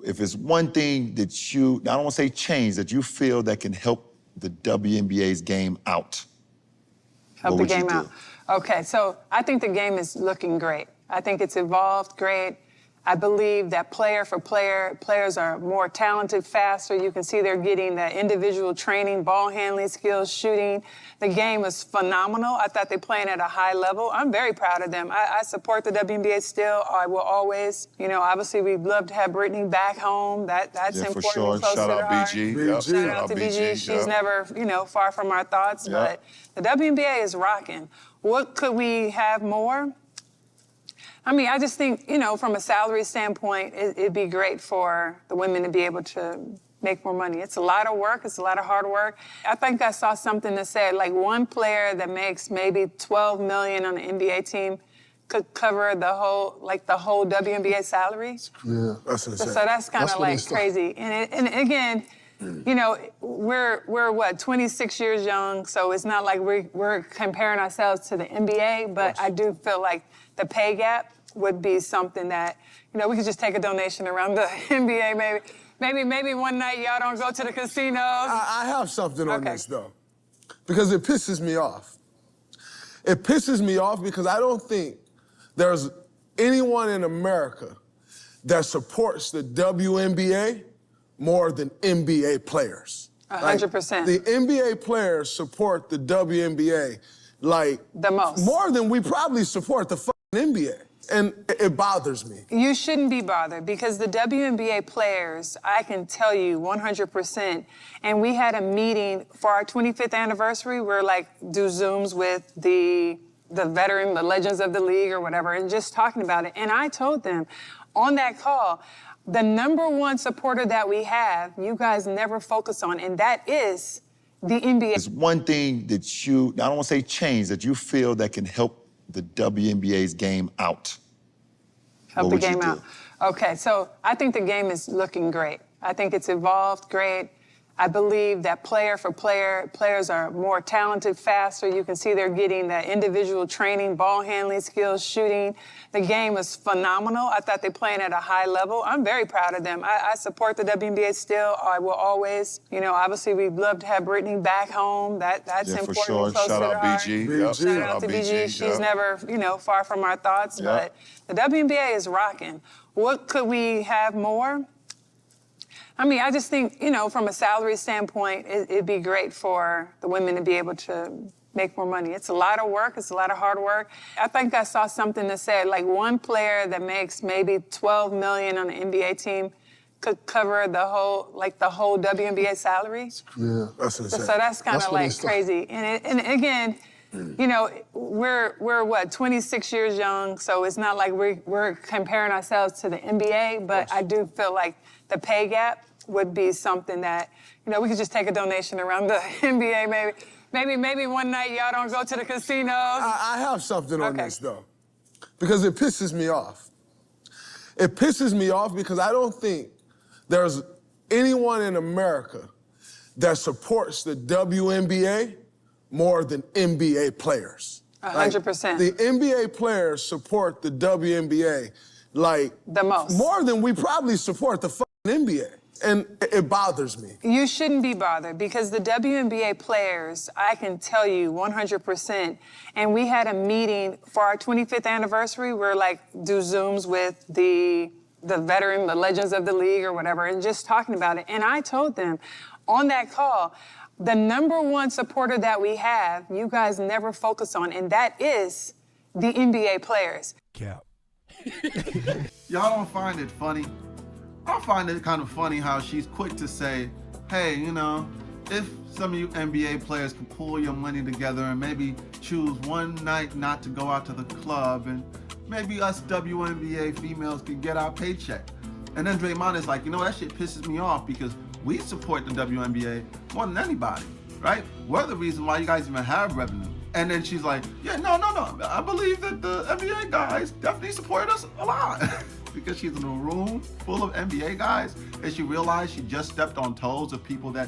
if it's one thing that you, I don't want to say change, that you feel that can help the WNBA's game out, help the game out. Do? Okay, so I think the game is looking great. I think it's evolved great. I believe that player for player, players are more talented, faster. You can see they're getting the individual training, ball handling skills, shooting. The game is phenomenal. I thought they're playing at a high level. I'm very proud of them. I support the WNBA still. I will always, you know, obviously we'd love to have Brittany back home. That's important. For sure. Shout out BG. Yep. Shout out to BG. She's never, you know, far from our thoughts. But the WNBA is rocking. What could we have more? I mean, I just think, you know, from a salary standpoint, it'd be great for the women to be able to make more money. It's a lot of work. It's a lot of hard work. I think I saw something that said, like, one player that makes maybe $12 million on the NBA team could cover the whole WNBA salary. Yeah, that's insane. So that's kind of like crazy. And again, you know, we're what, 26 years young, so it's not like we're comparing ourselves to the NBA, but I do feel like the pay gap would be something that, you know, we could just take a donation around the NBA maybe. Maybe one night y'all don't go to the casinos. I have something on this, though, because it pisses me off. It pisses me off because I don't think there's anyone in America that supports the WNBA more than NBA players. 100%. The NBA players support the WNBA like the most. More than we probably support the fucking NBA. And it bothers me. You shouldn't be bothered because the WNBA players, I can tell you 100%, and we had a meeting for our 25th anniversary. We're like, do Zooms with the veteran, the legends of the league or whatever, and just talking about it. And I told them on that call, the number one supporter that we have, you guys never focus on, and that is the NBA. It's one thing that you, I don't want to say change, that you feel that can help the WNBA's game out. Help the game out. Okay, so I think the game is looking great. I think it's evolved great. I believe that player for player, players are more talented, faster. You can see they're getting the individual training, ball handling skills, shooting. The game is phenomenal. I thought they're playing at a high level. I'm very proud of them. I support the WNBA still. I will always, you know, obviously we'd love to have Brittany back home. That's important. For sure. Shout out BG. Shout out to BG. She's never, you know, far from our thoughts. But the WNBA is rocking. What could we have more? I mean, I just think, you know, from a salary standpoint, it'd be great for the women to be able to make more money. It's a lot of work. It's a lot of hard work. I think I saw something that said, like, one player that makes maybe $12 million on the NBA team could cover the whole WNBA salary. Yeah, that's insane. So that's kind of like crazy. And again, you know, we're what, 26 years young, so it's not like we're comparing ourselves to the NBA, but I do feel like the pay gap would be something that, you know, we could just take a donation around the NBA maybe one night y'all don't go to the casinos. I have something on this, though, because it pisses me off. It pisses me off because I don't think there's anyone in America that supports the WNBA more than NBA players. 100%. The NBA players support the WNBA like the most. More than we probably support the fucking NBA. And it bothers me. You shouldn't be bothered because the WNBA players, I can tell you 100%, and we had a meeting for our 25th anniversary. We're like, do Zooms with the veteran, the legends of the league or whatever, and just talking about it. And I told them on that call, the number one supporter that we have, you guys never focus on, and that is the NBA players. Cap. Y'all don't find it funny? I find it kind of funny how she's quick to say, hey, you know, if some of you NBA players can pull your money together and maybe choose one night not to go out to the club, and maybe us WNBA females can get our paycheck. And then Draymond is like, you know, that shit pisses me off because we support the WNBA more than anybody, right? We're the reason why you guys even have revenue. And then she's like, yeah, no. I believe that the NBA guys definitely support us a lot. Because she's in a room full of NBA guys and she realized she just stepped on toes of people that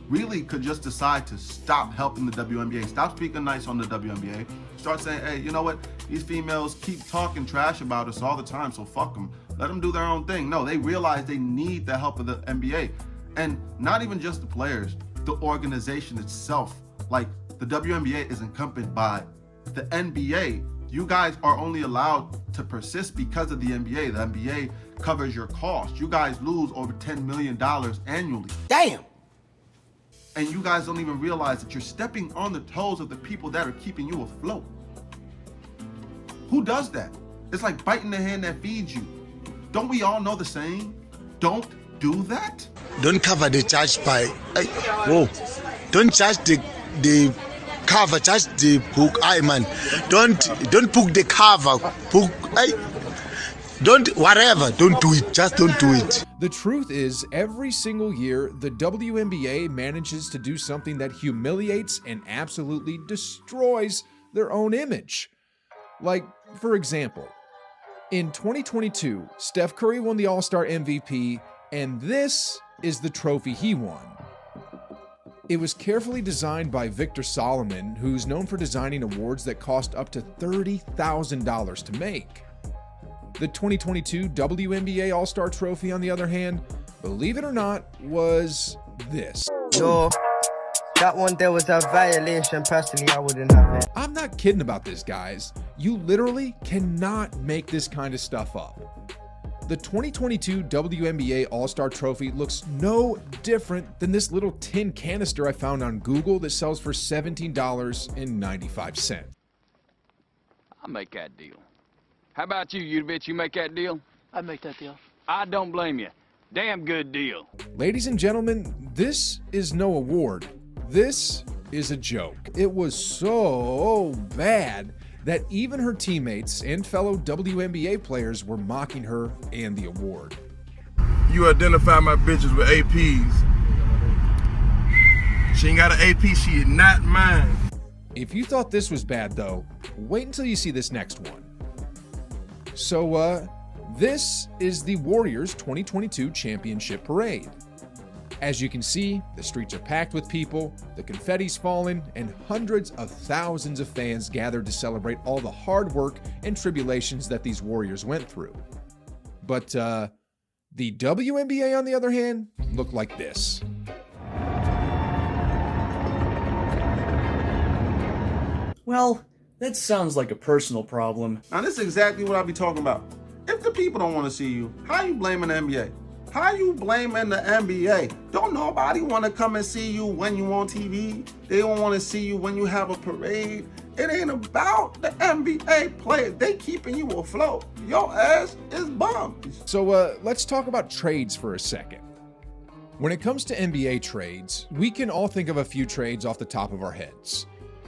really could just decide to stop helping the WNBA, stop speaking nice on the WNBA, start saying, hey, you know what? These females keep talking trash about us all the time, so fuck them. Let them do their own thing. No, they realize they need the help of the NBA. And not even just the players, the organization itself. Like, the WNBA is encompassed by the NBA. You guys are only allowed to persist because of the NBA. The NBA covers your costs. You guys lose over $10 million annually. Damn! And you guys don't even realize that you're stepping on the toes of the people that are keeping you afloat. Who does that? It's like biting the hand that feeds you. Don't we all know the saying? Don't do that? Don't cover the charge by... whoa. Don't charge the cover, charge the hook. Man. Don't book the cover. Book... Don't, whatever, don't do it, just don't do it. The truth is, every single year, the WNBA manages to do something that humiliates and absolutely destroys their own image. Like, for example, in 2022, Steph Curry won the All-Star MVP, and this is the trophy he won. It was carefully designed by Victor Solomon, who's known for designing awards that cost up to $30,000 to make. The 2022 WNBA All-Star Trophy, on the other hand, believe it or not, was this. No, that one there was a violation. Personally, I wouldn't have it. I'm not kidding about this, guys. You literally cannot make this kind of stuff up. The 2022 WNBA All-Star Trophy looks no different than this little tin canister I found on Google that sells for $17.95. I'll make that deal. How about you bitch? You make that deal? I'd make that deal. I don't blame you. Damn good deal. Ladies and gentlemen, this is no award. This is a joke. It was so bad that even her teammates and fellow WNBA players were mocking her and the award. You identify my bitches with APs. She ain't got an AP, she is not mine. If you thought this was bad though, wait until you see this next one. So, this is the Warriors 2022 Championship Parade. As you can see, the streets are packed with people, the confetti's falling, and hundreds of thousands of fans gathered to celebrate all the hard work and tribulations that these Warriors went through. But, the WNBA, on the other hand, looked like this. Well, that sounds like a personal problem. Now, this is exactly what I be talking about. If the people don't want to see you, how you blaming the NBA? How you blaming the NBA? Don't nobody want to come and see you when you on TV. They don't want to see you when you have a parade. It ain't about the NBA players. They keeping you afloat. Your ass is bummed. So let's talk about trades for a second. When it comes to NBA trades, we can all think of a few trades off the top of our heads.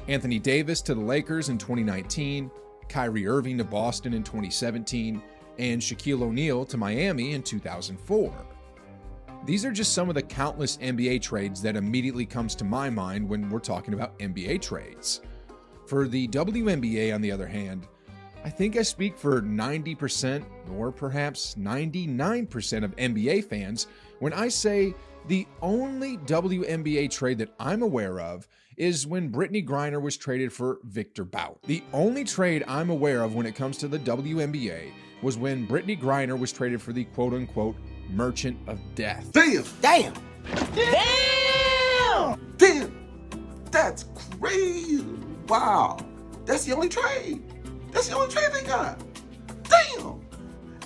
Anthony Davis to the Lakers in 2019, Kyrie Irving to Boston in 2017, and Shaquille O'Neal to Miami in 2004. These are just some of the countless NBA trades that immediately comes to my mind when we're talking about NBA trades. For the WNBA, on the other hand, I think I speak for 90% or perhaps 99% of NBA fans when I say the only WNBA trade that I'm aware of is when Brittany Griner was traded for Victor Bout. The only trade I'm aware of when it comes to the WNBA was when Brittany Griner was traded for the quote-unquote Merchant of Death. Damn! Damn! Damn! Damn! That's crazy! Wow! That's the only trade. That's the only trade they got. Damn!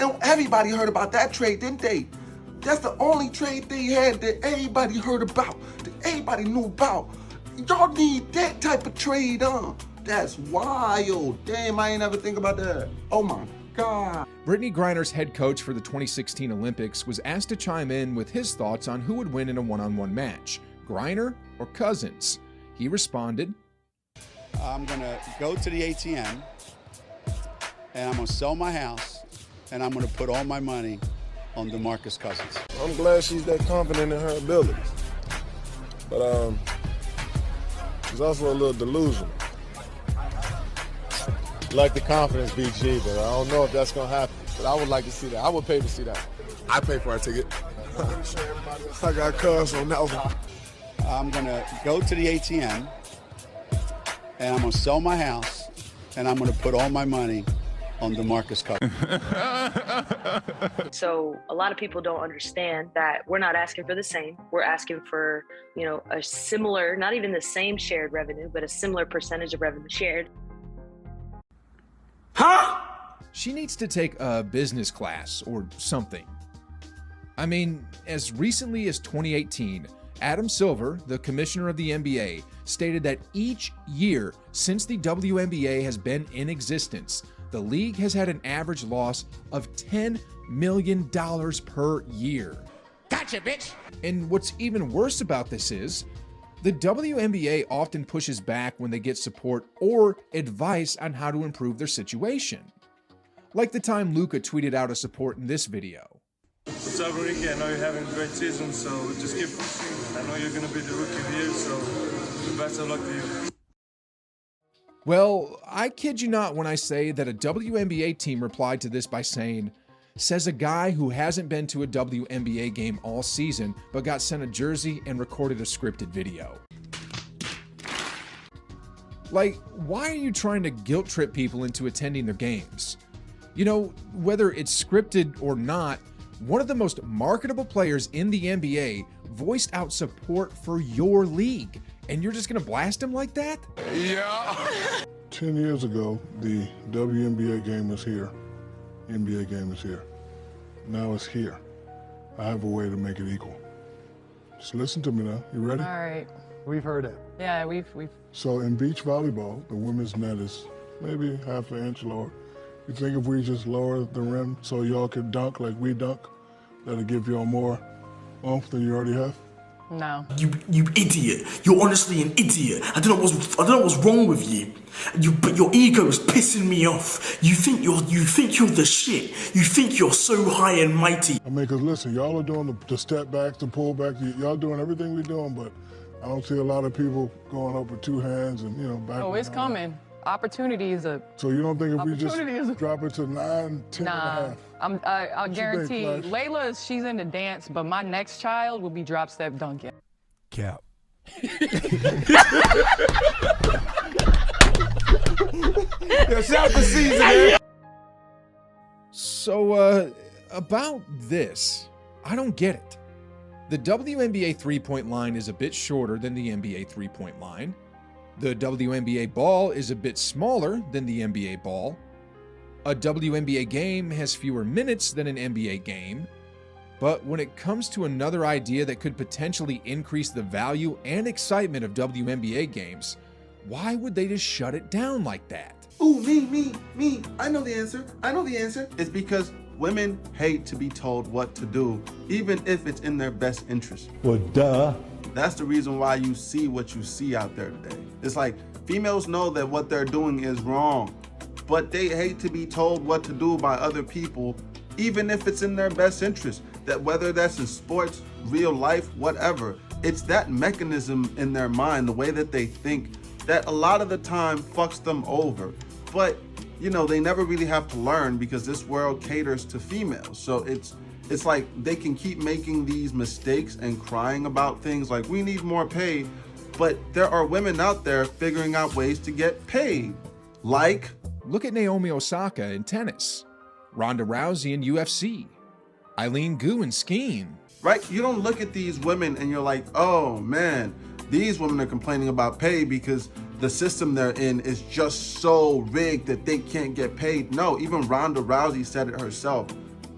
And everybody heard about that trade, didn't they? That's the only trade they had that everybody heard about, that everybody knew about. Y'all need that type of trade, huh? That's wild. Damn, I ain't ever think about that. Oh my God. Brittany Griner's head coach for the 2016 Olympics was asked to chime in with his thoughts on who would win in a one-on-one match, Griner or Cousins. He responded, I'm gonna go to the ATM and I'm gonna sell my house and I'm gonna put all my money on DeMarcus Cousins. I'm glad she's that confident in her abilities. But she's also a little delusional. Like the confidence, BG, but I don't know if that's gonna happen. But I would like to see that. I would pay to see that. I pay for our ticket. I got cuz on that one. I'm gonna go to the ATM and I'm gonna sell my house and I'm gonna put all my money on DeMarcus Cousins. So a lot of people don't understand that we're not asking for the same. We're asking for, a similar, not even the same shared revenue, but a similar percentage of revenue shared. Huh? She needs to take a business class or something. I mean, as recently as 2018, Adam Silver, the commissioner of the NBA, stated that each year since the WNBA has been in existence, the league has had an average loss of $10 million per year. Gotcha, bitch! And what's even worse about this is, the WNBA often pushes back when they get support or advice on how to improve their situation. Like the time Luka tweeted out a support in this video. What's up, Ricky? I know you're having a great season, so just keep pushing. I know you're going to be the rookie of the year, so the best of luck to you. Well, I kid you not when I say that a WNBA team replied to this by saying, says a guy who hasn't been to a WNBA game all season, but got sent a jersey and recorded a scripted video. Like, why are you trying to guilt trip people into attending their games? Whether it's scripted or not, one of the most marketable players in the NBA voiced out support for your league, and you're just gonna blast him like that? Yeah. 10 years ago, the WNBA game was here. NBA game is here. Now it's here. I have a way to make it equal. Just listen to me now. You ready? All right. We've heard it. Yeah, we've. So in beach volleyball, the women's net is maybe half an inch lower. You think if we just lower the rim so y'all could dunk like we dunk, that'll give y'all more oomph than you already have? No. You idiot. You're honestly an idiot. I don't know what's wrong with you. But your ego is pissing me off. You think you're the shit. You think you're so high and mighty. I mean, cause listen, y'all are doing the step backs, the pull back. Y'all doing everything we're doing, but I don't see a lot of people going up with two hands and, back. Oh, it's coming. Opportunity is a... So you don't think if we just drop it to 9, 10 Nah, and a half? I guarantee think, Flash? Layla, she's into dance, but my next child will be drop step dunking. Cap. Shout the season. So, about this, I don't get it. The WNBA three-point line is a bit shorter than the NBA three-point line. The WNBA ball is a bit smaller than the NBA ball. A WNBA game has fewer minutes than an NBA game. But when it comes to another idea that could potentially increase the value and excitement of WNBA games, why would they just shut it down like that? Ooh, me. I know the answer. It's because women hate to be told what to do, even if it's in their best interest. Well, duh. That's the reason why you see what you see out there today. It's like females know that what they're doing is wrong, but they hate to be told what to do by other people, even if it's in their best interest. That whether that's in sports, real life, whatever, it's that mechanism in their mind, the way that they think, that a lot of the time fucks them over. But, they never really have to learn because this world caters to females. So it's like they can keep making these mistakes and crying about things like we need more pay, but there are women out there figuring out ways to get paid. Like, look at Naomi Osaka in tennis, Ronda Rousey in UFC, Eileen Gu in skiing. Right? You don't look at these women and you're like, oh man, these women are complaining about pay because the system they're in is just so rigged that they can't get paid. No, even Ronda Rousey said it herself.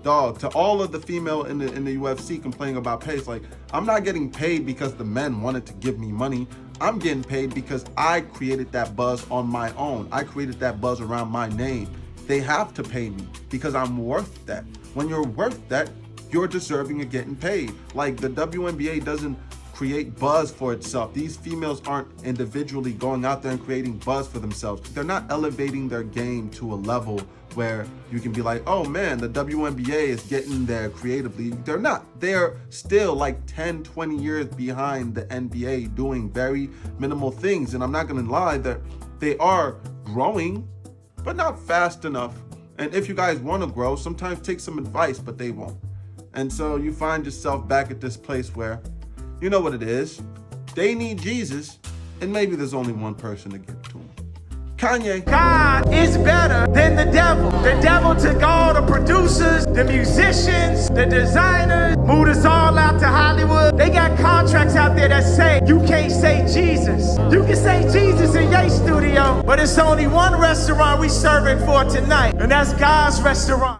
Dog, to all of the female in the UFC complaining about pay, it's like, I'm not getting paid because the men wanted to give me money. I'm getting paid because I created that buzz on my own. I created that buzz around my name. They have to pay me because I'm worth that. When you're worth that, you're deserving of getting paid. Like, the WNBA doesn't create buzz for itself. These females aren't individually going out there and creating buzz for themselves. They're not elevating their game to a level where you can be like, oh man, the WNBA is getting there creatively. They're not. They're still like 10, 20 years behind the NBA doing very minimal things. And I'm not gonna lie that they are growing, but not fast enough. And if you guys wanna grow, sometimes take some advice, but they won't. And so you find yourself back at this place where, you know what it is, they need Jesus, and maybe there's only one person to give it to him. Kanye. God is better than the devil. The devil took all the producers, the musicians, the designers, moved us all out to Hollywood. They got contracts out there that say you can't say Jesus. You can say Jesus in your studio, but it's only one restaurant we serving for tonight, and that's God's restaurant.